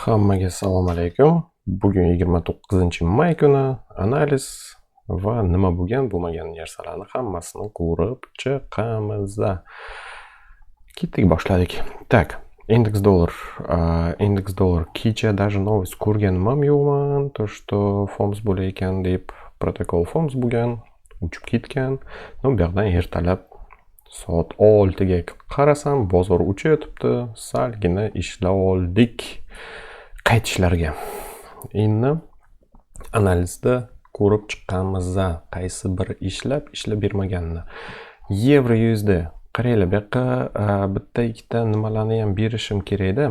Hammaga assalomu alaykum. Bugun 29-may kuni analiz va nima bo'lgan narsalarni hammasini ko'rib chiqamiz. Ketdik, boshladik. Tak, indeks dollar kecha даже новость ko'rganim ham yo'qman, то что FOMS bo'lar ekan deb protokol FOMS bo'lgan, uchib ketgan. Bu yoqdan ertalab soat 6 ga qarasam, bozor uchib yotibdi. Salgina ishlab oldik qaytishlarga. Endi analizda ko'rib chiqqanmiz, qaysi bir ishlab bermaganini. Yevro USD qaranglar, bu yoqqa bitta ikkita nimalarni ham berishim kerak-da.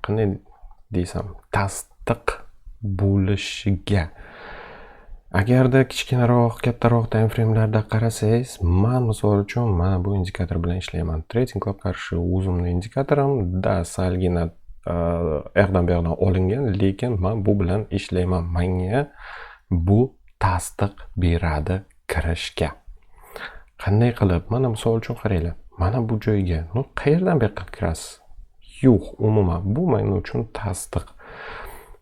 Qanday desam, tasdiq bo'lishiga. Agarda kichkinaroq, kattaroq time framelarda qarasangiz, men misol uchun mana bu indikator bilan ishlayman. Trading Club qarshi o'zimning indikatorim salgina yoqdan bu yoqdan olingan, lekin men bu bilan ishlayman. Menga bu tasdiq beradi kirishga. Qanday qilib? Mana misol uchun qaranglar. Mana bu joyga, qayerdan bu yoqqa kirasiz? Yo'q, umuman bu men uchun tasdiq.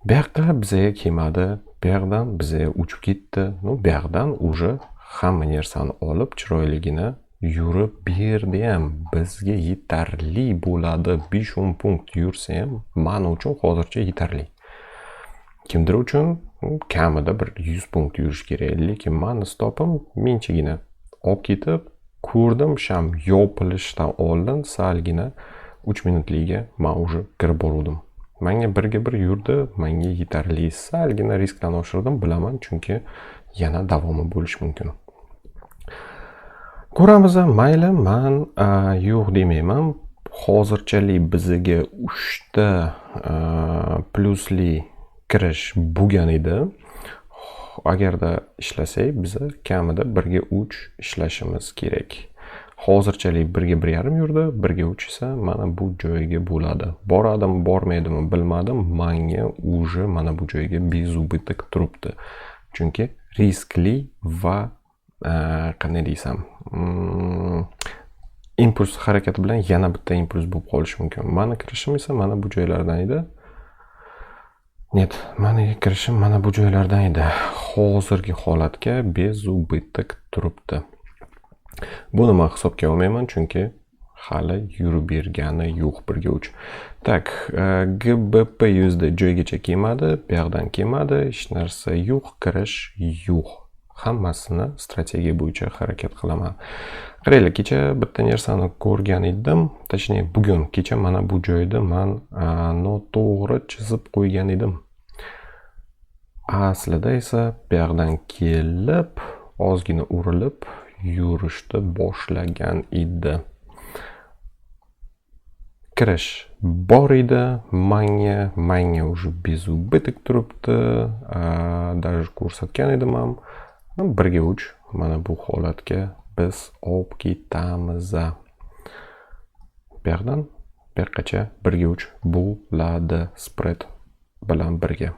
Bu yoqqa bizga kelmadi, bu yoqdan bizga uchib ketdi. Bu yoqdan уже hamma narsani olib chiroyligini yurib berdi ham, bizga yetarli bo'ladi. 5-10 punkt yursa ham men uchun hozircha yetarli. Kimdir uchun kamida bir 100 punkt yurish kerak, lekin men stopim menchigina olib ketib ko'rdim, sham yopilishdan oldin salgina 3 minutliga men уже kirib bordim. Menga birga bir yurdi, menga yetarli. Salgina riskdan oshirdim, bilaman, chunki yana davomi bo'lishi mumkin. Ko'ramiz, mayli, men yo'q demayman. Hozirchalik bizga 3 ta plusli kirish bo'lgan edi. Agarda ishlasak, biz kamida 1 ga 3 ishlashimiz kerak. Hozirchalik 1 ga 1,5 yurdi, 1 ga 3 esa mana bu joyga bo'ladi. Boradimi, bormaydimi bilmadim. Menga уже mana bu joyga bezubitlik turibdi. Chunki riskli va qanday desam, impuls harakati bilan yana bitta impuls bo'lib qolishi mumkin. Meni kirishim esa mana bu joylardan edi. Net, meni kirishim mana bu joylardan edi. Hozirgi holatga bezubitlik turibdi. Buni men hisobga olmayman, chunki hali yurib bergani yo'q 1 ga 3. Tak, GBP USD joygacha kelmadi, bu yoqdan kelmadi, hech narsa yo'q, kirish yo'q. Hammasini strategiya bo'yicha harakat qilaman. Qaranglar, kecha bitta narsani ko'rgan edim, точнее bugun kecha mana bu joyda men noto'g'ri chizib qo'ygan edim. Aslida esa bu yoqdan kelib, ozgina urilib yurishni boshlagan edi. Kirish bor edi, menga уже bezubitlik turibdi. Даже ko'rsatgan edim ham. 1 ga 3 mana bu holatga biz olib ketamiz. Bu yoqdan bu yoqqacha 1 ga 3 bo'ladi spread bilan birga.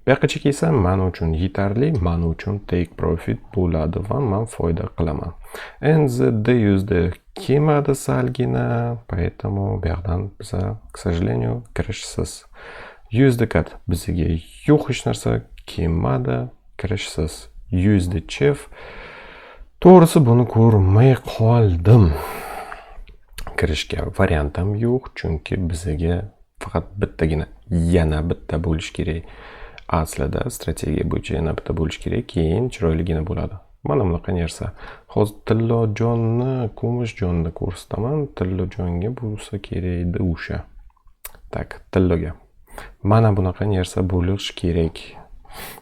Bu yoqqacha kelsa men uchun yetarli, men uchun take profit bo'ladi va men foyda qilaman. NZD USD kelmadi salgina, поэтому bu yoqdan biz, к сожалению, kirishsiz. USD CAD bizga yo'q, hech narsa kelmadi, kirishsiz. USD CHF to'g'risi buni ko'rmay qoldim. Kirishga variantim yo'q, chunki bizga faqat bittagina yana bitta bo'lish kerak. Aslida strategiya bo'yicha yana bitta bo'lish kerak, keyin chiroyligina bo'ladi. Mana bunaqa narsa. Hozir tillojonni, kumush jonni ko'rsataman. Tillojonga bo'lsa kerak edi o'sha. Tak, tilloga. Mana bunaqa narsa bo'lish kerak.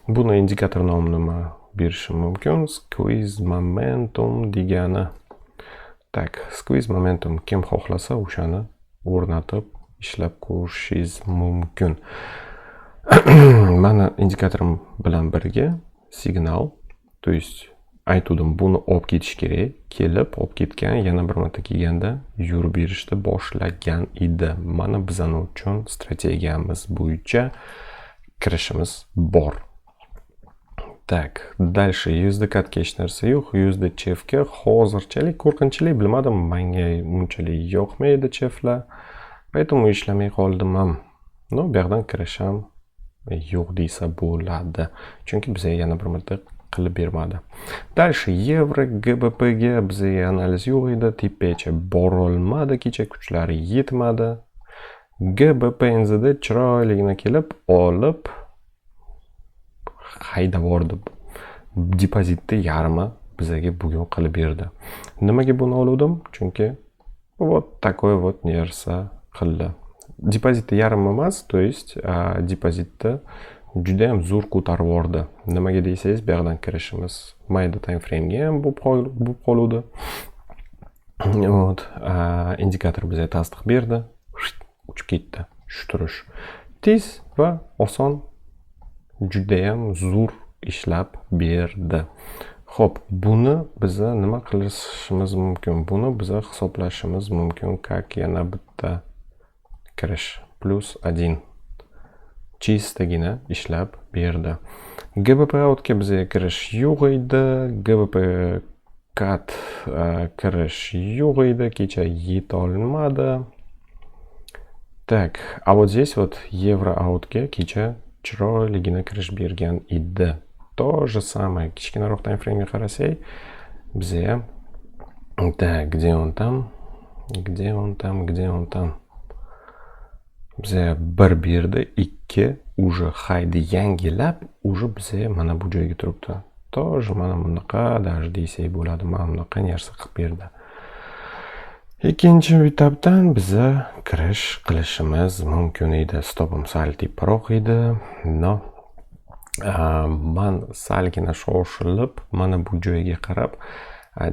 Buni indikator nomini berishim mumkin. Squeeze momentum degani. Tak, squeeze momentum kim xohlasa o'shani o'rnatib ishlab ko'rishingiz mumkin. Mana indikatorim bilan birga signal, to есть aytdim, buni olib ketish kerak, kelib olib ketgan, yana bir marta kelganda yurib berishni boshlagan edi. Mana bizning uchun strategiyamiz bo'yicha kirishimiz bor. Tak, dальше USD CAD hech narsa yo'q. USD CHF ga hozirchalik qo'rqinchli, bilmadim, menga unchalik yoqmaydi CHFlar. Поэтому ishlamay qoldim ham. No, bu yoqdan kirish ham yo'q desa bo'ladi. Chunki bizga yana bir marta qilib bermadi. Dальше yevro GBPga bizga analiz yo'q edi, tepacha borolmadi, kecha kuchlari yetmadi. GBP NZD chiroyligina kelib, olib haydab bordi. Depozitni yarmi bizga bugun qilib berdi. Nimaga buni oldim? Chunki вот такой вот narsa qildi. Depozitni yarmi emas, то есть depozitni juda ham zo'r ko'tarib bordi. Nimaga deysangiz, bu yoqdan kirishimiz mayda time frame ga ham bo'lib qoldi. Вот, indikator bizga tasdiq berdi. Uchib ketdi. Shu turish tez va oson, juda ham zo'r ishlab berdi. Xo'p, buni biz nima qilishimiz mumkin? Buni biz hisoblashimiz mumkin, как yana bitta kirish +1 chistagina ishlab berdi. GBP outga bizga kirish yo'q edi, GBP cat kirish yo'q edi, kecha yeta olmadi. Так, а вот здесь вот евро outga kecha chiroyligina kirish bergan edi. То же самое, kichkinaroq time frame ga qarasak, bizga так, где он там? Bizga 1 berdi, 2 уже haydi yangilab, уже bizga mana bu joyga turibdi. Тоже mana bunaqa даже desak bo'ladi, mana bunaqa narsa qilib berdi. Ikkinchi etapdan biza kirish qilishimiz mumkin edi. Stopim sal teparoq edi. No. Man salgina shoshilib, mana bu joyga qarab,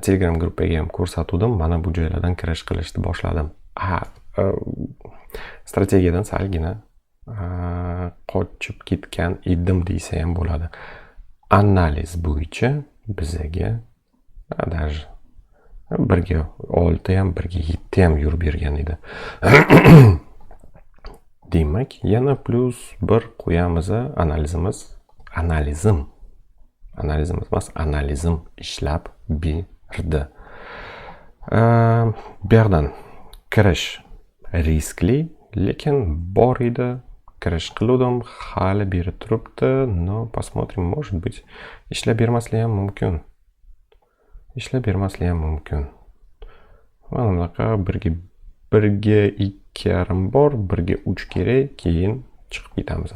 Telegram gruppaga ham ko'rsatdim. Mana bu joylardan kirish qilishni boshladim. Strategiyadan salgina qochib ketgan edim deysa ham bo'ladi. Analiz bo'yicha bizga даже 1 ga 6 ham 1 ga 7 ham yurib bergan edi. Demak, yana +1 qo'yamiz. Analizim ishlab berdi. Bu yerdan kirish riskli, lekin bor edi. Kirish qildim, hali berib turibdi. No, посмотрим, может быть, ishlab bermasligi ham mumkin. Mana bunaqa 1 ga 2,5 bor, 1 ga 3 kerak, keyin chiqib ketamiz.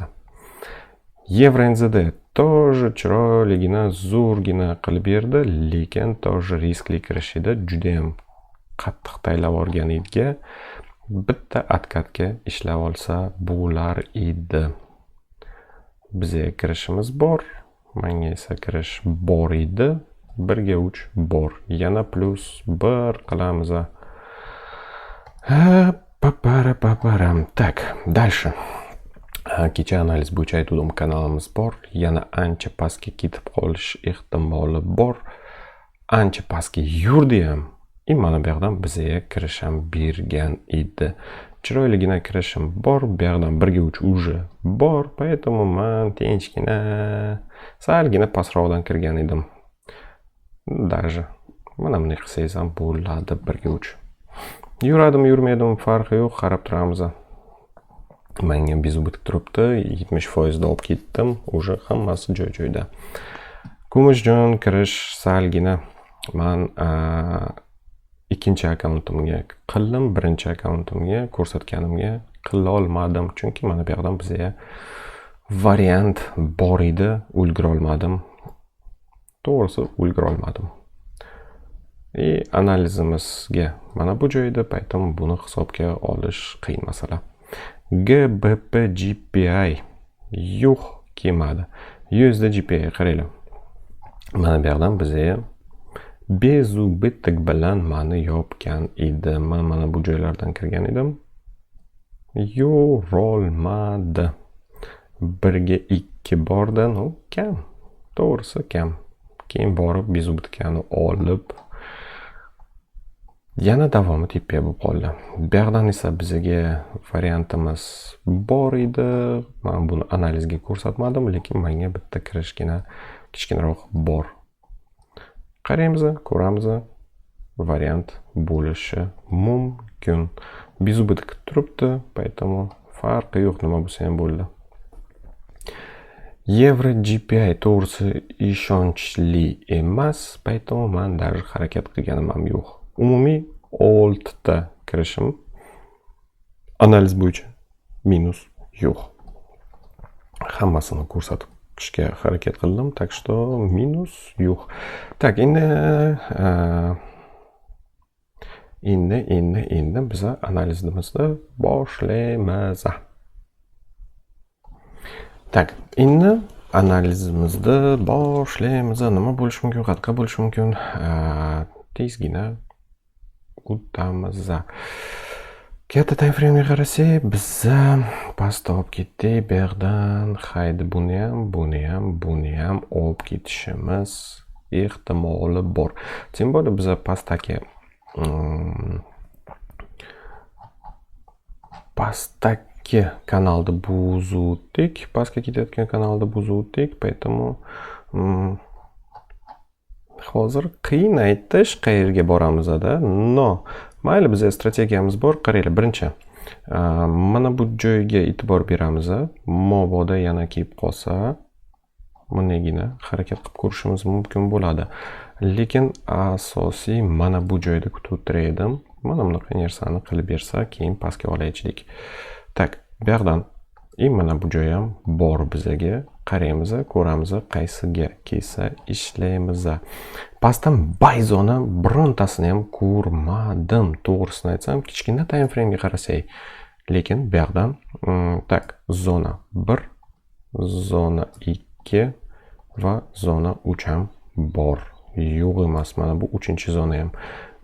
Евро NZD тоже chiroyligina, zo'rgina qilib berdi, lekin тоже riskli kirish edi. Juda ham qattiq taylab olgan edi. Bitta откатga ishlab olsa bo'lar edi. Bizga kirishimiz bor, menga esa kirish bor edi. 1 ga 3 bor. Yana +1 qilamiz. Так, дальше. Kecha analiz bo'yicha aytdim, kanalimiz bor. Yana ancha pastga ketib qolish ehtimoli bor. Ancha pastga yurdi ham. Mana bu yoqdan bizga kirish ham bergan edi. Chiroyligina kirishim bor. Bu yoqdan 1 ga 3 уже bor. Поэтому men tinchgina, salgina pastroqdan kirgan edim. Даже mana buni qilsangiz ham bo'ladi. 1 ga 3. Yuradim, yurmadim, farqi yo'q, qarab turamiz. Menga bezubit turibdi, 70% da olib ketdim, уже hammasi joy-joyda. Kumushjon kirish salgina men ikkinchi akkauntimga qildim, birinchi akkauntimga ko'rsatganimga qila olmadim, chunki mana bu yoqdan bizga variant bor edi, ulgura olmadim. To'g'risi, ulgura olmadim. Analizimizga mana bu joyda, поэтому buni hisobga olish qiyin masala. GBP GPI yo'q kelmadi. USD GPI qaraylik. Mana bu yoqdan bizga bezubitlik bilan mani yopgan edi. Men mana bu joylardan kirgan edim. Yorolmadi. 1 ga 2 bordi, no, kam. To'g'risi kam. Keyin borib bezubitkani olib yana davomi tepa bo'lib qoldi. Bu yoqdan esa bizga variantimiz bor edi. Men buni analizga ko'rsatmadim, lekin menga bitta kirishgina kichkinaroq bor. Qaraymiz, ko'ramiz. Variant bo'lishi mumkin. Bezubitlik turibdi, поэтому farqi yo'q, nima bo'lsa ham bo'ldi. Евро GPI to'g'risi ishonchli emas, поэтому men даже harakat qilganim ham yo'q. Umumiy 6 ta kirishim analiz bo'yicha minus yo'q. Hammasini ko'rsatib chiqishga harakat qildim, так что minus yo'q. Так, endi biz analizimizni boshlaymiz. Так, endi analizimizni boshlaymiz. Nima bo'lishi mumkin, qanaqa bo'lishi mumkin? Tezgina o'tamiz. Katta time frame'ga qarasak, biz pastga olib ketdik. Bu yerdan haydi buni ham olib ketishimiz ehtimoli bor. Tем более biz pastdagi kanalda buzuvdik, pastga ketayotgan kanalda buzuvdik, поэтому hozir qiyin aytish qayerga boramiz-da. No, mayli, bizga strategiyamiz bor. Qaranglar, birinchi mana bu joyga e'tibor beramiz. Mabodo yana kelib qolsa, bunigina harakat qilib ko'rishimiz mumkin bo'ladi. Lekin asosiy mana bu joyda kutib o'tirdim. Mana bunaqa narsani qilib bersa, keyin pastga olaychilik. Tak, bu yerdan mana bu joy ham bor bizga. Qaraymiz, ko'ramiz, qaysiga kelsa ishlaymiz. Pastdan bayzoni birontasini ham ko'rmadim. To'g'risini aytsam, kichkina time frame'ga qarasak, lekin bu yerdan tak, zona 1, zona 2 va zona 3 ham bor. Yo'q emas, mana bu 3-zona ham.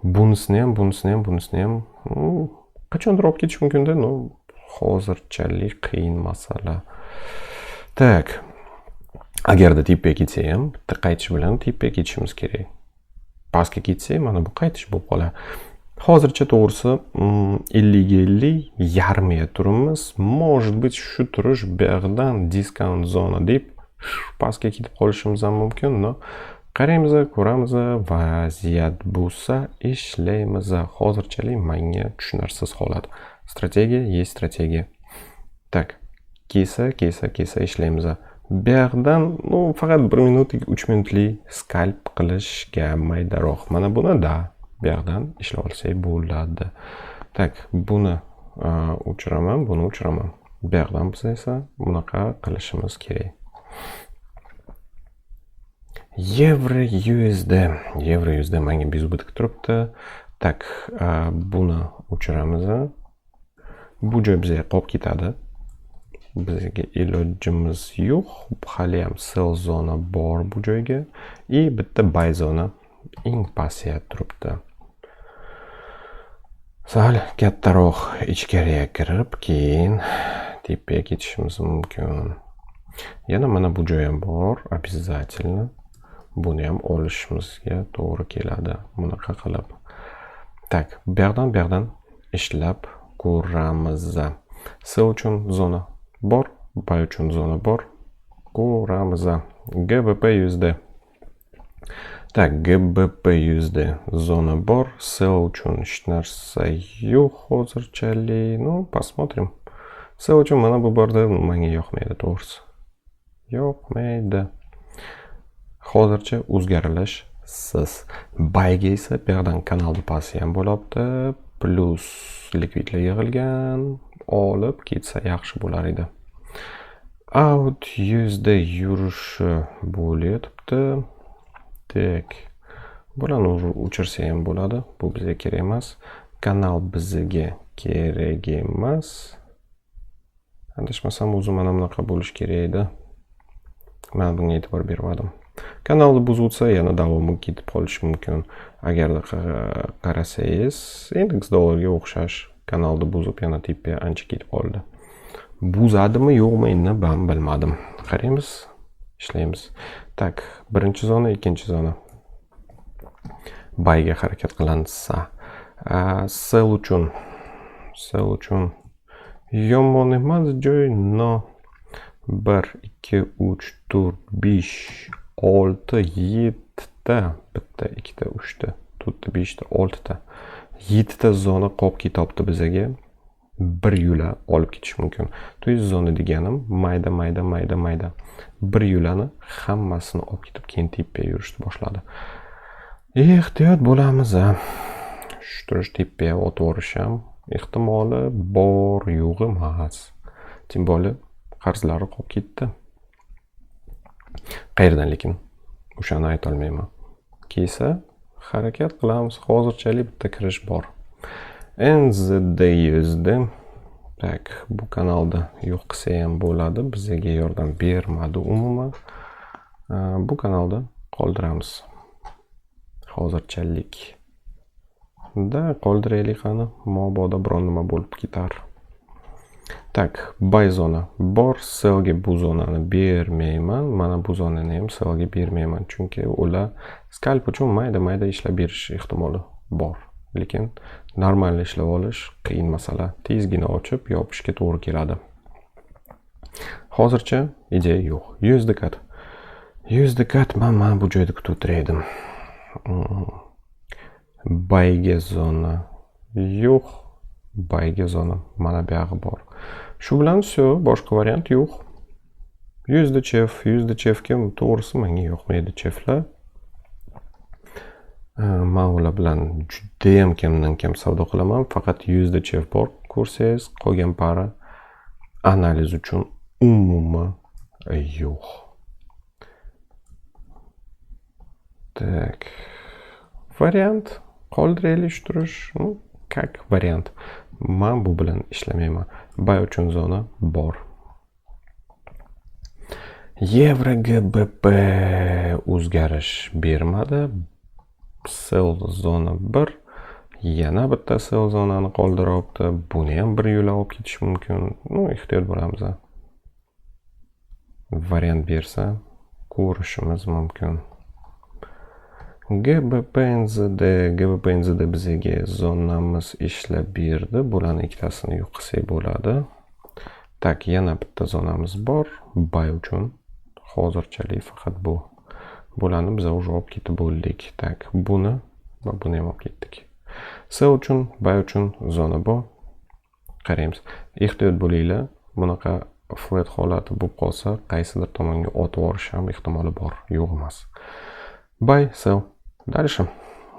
Bunisini ham qachondir olib ketish mumkin-da, no, hozirchalik qiyin masala. Tak, agarda tepaga ketsa ham, bitta qaytish bilan tepaga ketishimiz kerak. Pastga ketsa, mana bu qaytish bo'lib qoladi. Hozircha to'g'risi 50-50 yarmiga turibmiz. Может быть, shu turish bu yerdan discount zona deb pastga ketib qolishimiz ham mumkin, no. Qaraymiz, ko'ramiz, vaziyat bo'lsa ishlaymiz. Hozirchalik menga tushunarsiz holat. Strategiya есть strategiya. Tak, kelsa ishlaymiz. Bu yerdan faqat 1 minutlik, 3 minutlik skalp qilishga maydaroq. Mana buni bu yerdan ishlay olsak bo'ladi. Tak, buni o'chiraman, buni o'chiraman. Bu yerdan biz esa bunaqa qilishimiz kerak. Евро USD menga bezubitga turibdi. Tak, buni o'chiramiz. Bu joy bizga qolib ketadi. Bizga ilojimiz yo'q. Hali ham sell zona bor bu joyga. Bitta buy zona eng pastga turibdi. Sal kattaroq ichkariga kirib, keyin tepaga ketishimiz mumkin. Yana mana bu joy ham bor, обязательно. Buni ham olishimizga to'g'ri keladi. Bunaqa qilib. Tak, bu yerdan ishlab ko'ramiz. Sell uchun zona bor, buy uchun zona bor. Ko'ramiz. GBP USD. Tak, GBP USD zona bor. Sell uchun hech narsa yo'q hozirchalik. No, посмотрим. Sell uchun mana bu borda menga yoqmaydi to'g'risi. Yoqmaydi. Hozircha o'zgarilishsiz. Buyga esa bu yerdan kanalda pasi ham bo'lyapti. Plus likvidlar yig'ilgan. Olib ketsa yaxshi bo'lar edi. Out USD yurishi bo'lyapti. Tak. Bularni o'chirsa ham bo'ladi. Bu bizga kerak emas. Kanal bizga kerak emas. Adashmasam, o'zi mana bunaqa bo'lish kerak edi. Men bunga e'tibor bermadim. Kanalni buzilsa, yana davomi ketib qolishi mumkin. Agarda qarasangiz, indeks dollarga o'xshash kanalni buzib yana tepaga ancha ketib qoldi. Buzadimi, yo'qmi, endi men bilmadim. Qaraymiz, ishlaymiz. Tak, birinchi zona, ikkinchi zona. Buyga harakat qilinsa, sell uchun yomon emas joy, no. 1 2 3 4 5 6 7 ta, bitta, ikkita, 3 ta, 4 ta, 5 ta, 6 ta, 7 ta zona qolib ketyapti bizga. bir yula olib ketish mumkin. To есть zona deganim mayda. Bir yulani hammasini olib ketib keyin tepaga yurishni boshladi. Ehtiyot bo'lamiz. Shu tepaga o'tib yurish ham ehtimoli bor, yo'q emas. Tim bo'lib qarzlari qolib ketdi. Qayerdan lekin o'shani ayta olmayman. Kelsa harakat qilamiz. Hozirchalik bitta kirish bor. NZD yuzda. Tak, bu kanalda yo'q qilsa ham bo'ladi. Bizga yordam bermadi umuman. Bu kanalda qoldiramiz. Hozirchalik. Da qoldiraylik qani, mabodo biron nima bo'lib ketar. Tak, buy zona bor, sellga bu zonani bermayman. Mana bu zonani ham sellga bermayman, chunki ular scalp uchun mayda ishlab berish ehtimoli bor. Lekin normal ishlab olish qiyin masala. Tezgina ochib, yopishga to'g'ri keladi. Hozircha ideya yo'q. USD mana bu joyda kutib o'tirdim. Buyga zona yo'q. Buyga zona mana bu yog'i bor. Shu bilan все, boshqa variant yo'q. USD chefga to'g'risi menga yoqmaydi cheflar. Men ular bilan juda ham kamdan kam savdo qilaman, faqat USD chef bor. Ko'rsangiz, qolgan para analiz uchun umuman yo'q. Tak. Variant qoldiraylik turish, как variant. Men bu bilan ishlamayman. Buy uchun zona bor. Yevro GBP o'zgarish bermadi. Sell zona 1. Yana bitta sell zonani qoldiryapti. Buni ham bir yo'la olib ketish mumkin. Ehtiyot bo'lamiz. Variant bersa ko'rishimiz mumkin. GBP NZD bizga zonamiz ishlab berdi. Bularning ikkitasini yo'q qilsak bo'ladi. Tak, yana bitta zonamiz bor. Buy uchun hozirchalik faqat bu. Bularni biz уже olib ketib bo'ldik. Tak, buni va buni ham olib ketdik. Sell uchun, buy uchun zona bor. Qaraymiz. Ehtiyot bo'linglar. Bunaqa flat holati bo'lib qolsa, qaysidir tomonga o'tib yurish ham ehtimoli bor, yo'q emas. Buy, sell. Дальше.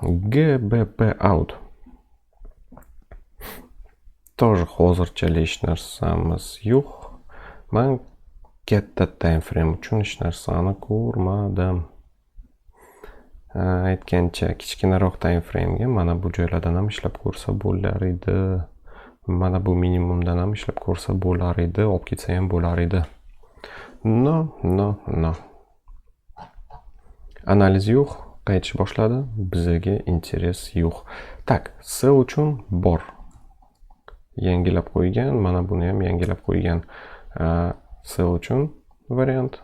GBP out. Тоже hozirchalik hech narsamiz yo'q. Men katta time frame uchun hech narsani ko'rmadim. Aytgancha kichkinaroq time frame ga mana bu joylardan ham ishlab ko'rsa bo'lar edi. Mana bu minimumdan ham ishlab ko'rsa bo'lar edi, olib ketsa ham bo'lar edi. No. Analiz yo'q. Qaytish boshladi. Bizga interes yo'q. Tak, sell uchun bor. Yangilab qo'ygan, mana buni ham yangilab qo'ygan. Sell uchun variant.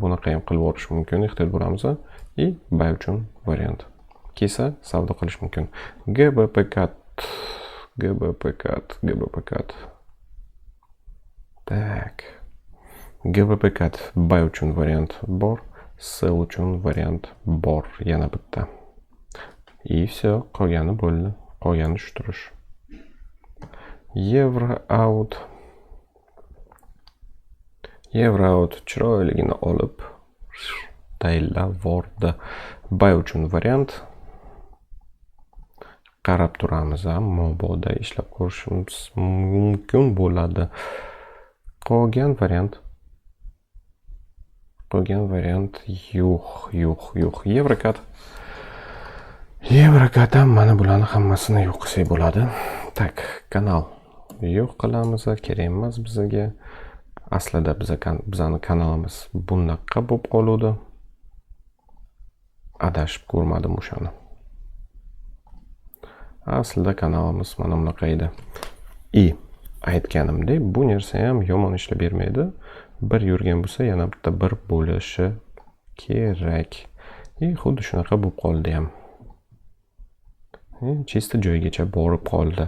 Bunaqa ham qilib o'tish mumkin, ehtiyot bo'lamiz. Buy uchun variant. Kelsa savdo qilish mumkin. GBP cut. Tak. GBP cut buy uchun variant bor. Sell uchun variant bor, yana bitta. Все, qolgani bo'ldi. Qolgani shu turish. Euro out chiroyligini olib tayinlab vordi. Buy uchun variant. Qarab turamiz, mabodo ishlab ko'rishimiz mumkin bo'ladi. Qolgan variant yo'q. Еврокат ham mana bularni hammasini yo'q qilsak bo'ladi. Tak, kanal yo'q qilamiz, kerak emas bizga. Aslida bizning kanalimiz bunaqa bo'lib qoldi. Adashib ko'rmadim o'shani. Aslida kanalimiz mana bunaqa edi. Aytganimdek, bu narsa ham yomon ishlab bermaydi. Bir yurgan bo'lsa, yana bitta bir bo'lishi kerak. Xuddi shunaqa bo'lib qoldi ham. Chista joygacha borib qoldi.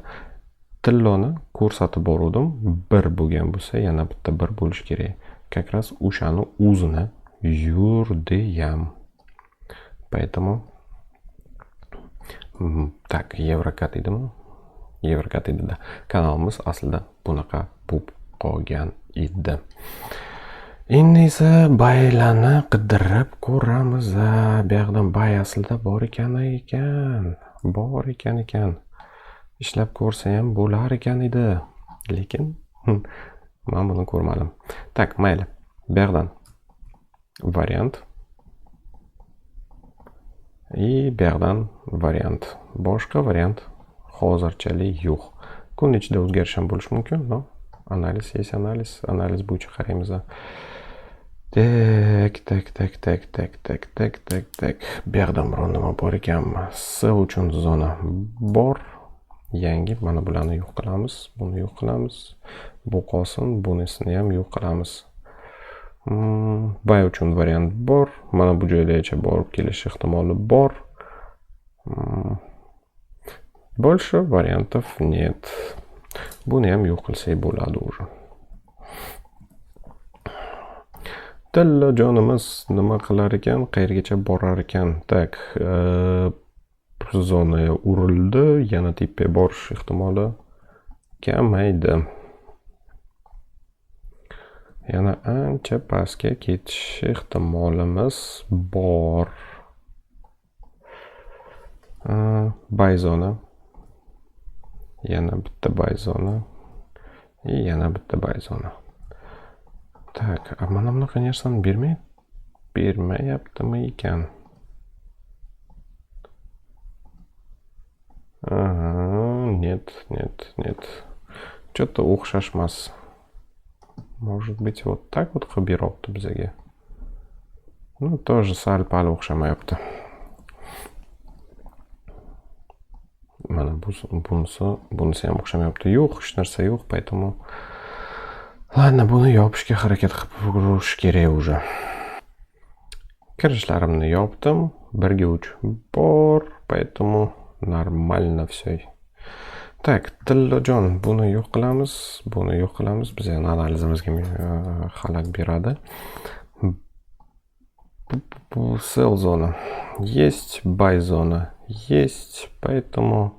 Tilloni ko'rsatib bordim. Bir bo'lgan bo'lsa, yana bitta bir bo'lish kerak. Kakras o'shani o'zini yurdi ham. Поэтому так, еврокат edimi? Yevrokat edida. Kanalimiz aslida bunaqa bo'lib qolgan edi. Endi esa baylarni qidirib ko'ramiz. Bu yoqdan bay aslida bor ekan. Bor ekan. Ishlab ko'rsa ham bo'lar ekan edi. Lekin men buni ko'rmadim. Tak, mayli. Bu yoqdan variant. Bu yoqdan variant. Boshqa variant hozirchalik yo'q. Kun ichida o'zgarish ham bo'lishi mumkin, no? Analiz bo'yicha qaraymiz. Tak. Bu yoqdan biron nima bor ekanmi? S uchun zona bor. Yangi mana bularni yo'q qilamiz. Buni yo'q qilamiz. Bu qolsin, bunisini ham yo'q qilamiz. Bay uchun variant bor. Mana bu joygacha borib kelish ehtimoli bor. Больше вариантов нет. Buni ham yo'q qilsak bo'ladi уже. Tillajonimiz nima qilar ekan, qayergacha borar ekan? Tak, zonaga urildi, yana tepaga borish ehtimoli kamaydi. Yana ancha pastga ketish ehtimolimiz bor. Bay zona. Yana bitta bay zona. Yana bitta bay zona. Tak, mana bunaqa narsani bermayaptimi ekan? Нет. Что-то o'xshashmas. Может быть, вот так вот qilib beryapti bizga. Ну, тоже sal-pal o'xshamayapti. Mana bunisi ham o'xshamayapti. Yo'q, hech narsa yo'q, поэтому ладно, buni yopishga harakat qilib ko'rish kerak уже. Kirishlarimni yopdim. 1 ga 3 bor, поэтому нормально все. Так, Tillajon, buni yo'q qilamiz. Biz yana analizimizga xalal beradi. Sell zona есть, buy zona есть, поэтому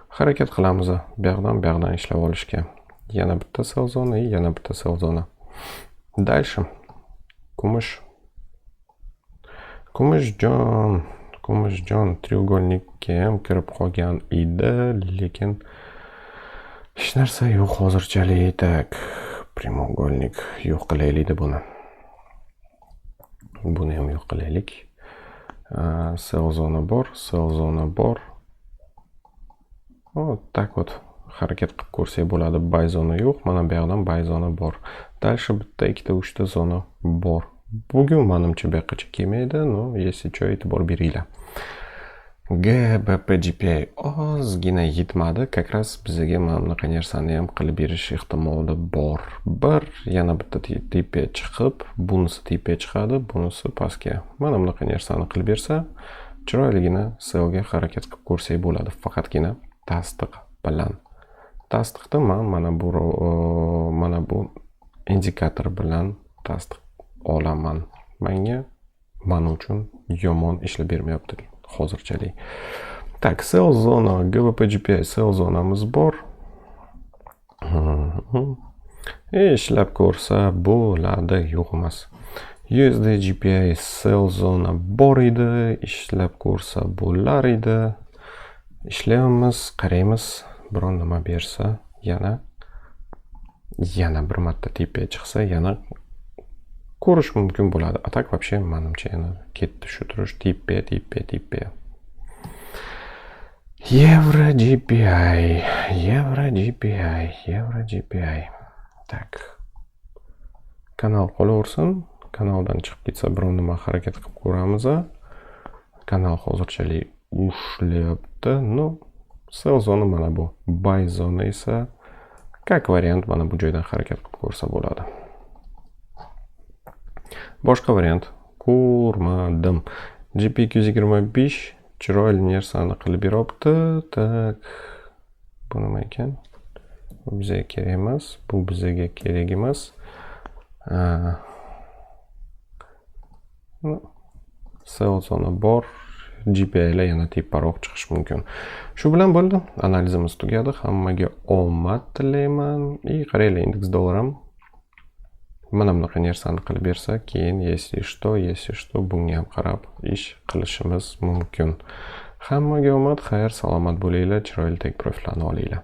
harakat qilamiz. Bu yoqdan ishlab olishga. Yana bitta sell zona, yana bitta sell zona. Дальше. Kumushjon треугольникka ham kirib qolgan edi, lekin hech narsa yo'q hozirchalik. Tak, прямоугольник yo'q qilaylik buni. Buni ham yo'q qilaylik. Sell zona bor. Tak вот harakat qilib ko'rsak bo'ladi. Buy zona yo'q, mana bu yoqdan buy zona bor. Дальше bitta, ikkita, uchta zona bor. Bugun menimcha bu yoqqacha kelmaydi, no, если что, e'tibor beringlar. GBP GPI ozgina yetmadi. Как раз bizga mana bunaqa narsani ham qilib berish ehtimoli bor. Yana bitta tepaga chiqib, bunisi tepaga chiqadi, bunisi pastga. Mana bunaqa narsani qilib bersa, chiroyligina sellga harakat qilib ko'rsak bo'ladi. Faqatgina tasdiq bilan. Tasdiqda mana bu indikator bilan tasdiq olaman. Men uchun yomon ishlab bermayapti hozirchalik. Tak, sell zona, GBP GPI sell zonamiz bor. Ishlab ko'rsa bo'ladi, yo'q emas. USD GPI sell zona bor edi, ishlab ko'rsa bo'lar edi. Ishlaymiz, qaraymiz, biron nima bersa, yana bir marta tepaga chiqsa, yana ko'rish mumkin bo'ladi. Atak вообще menimcha yana ketdi shu turish tepaga. Euro GPI. Tak. Kanal qolaversin. Kanaldan chiqib ketsa biron nima harakat qilib ko'ramiz. Kanal hozirchalik ushlayapti. No, sell zona mana bu. Buy zona esa как variant mana bu joydan harakat qilib ko'rsa bo'ladi. Boshqa variant ko'rmadim. GP 225 chiroyli narsani qilib beryapti. Tak. Bu nima ekan? Bu bizga kerak emas. Sell zona bor, GPA yana tepparoq chiqishi mumkin. Shu bilan bo'ldi. Analizimiz tugadi. Hammaga omad tilayman. Qaranglar, indeks dollar ham mana bunaqa narsani qilib bersa, keyin если что bunga ham qarab ish qilishimiz mumkin. Hammaga omad, xayr, salomat bo'linglar, chiroyli tek profillarni olinglar.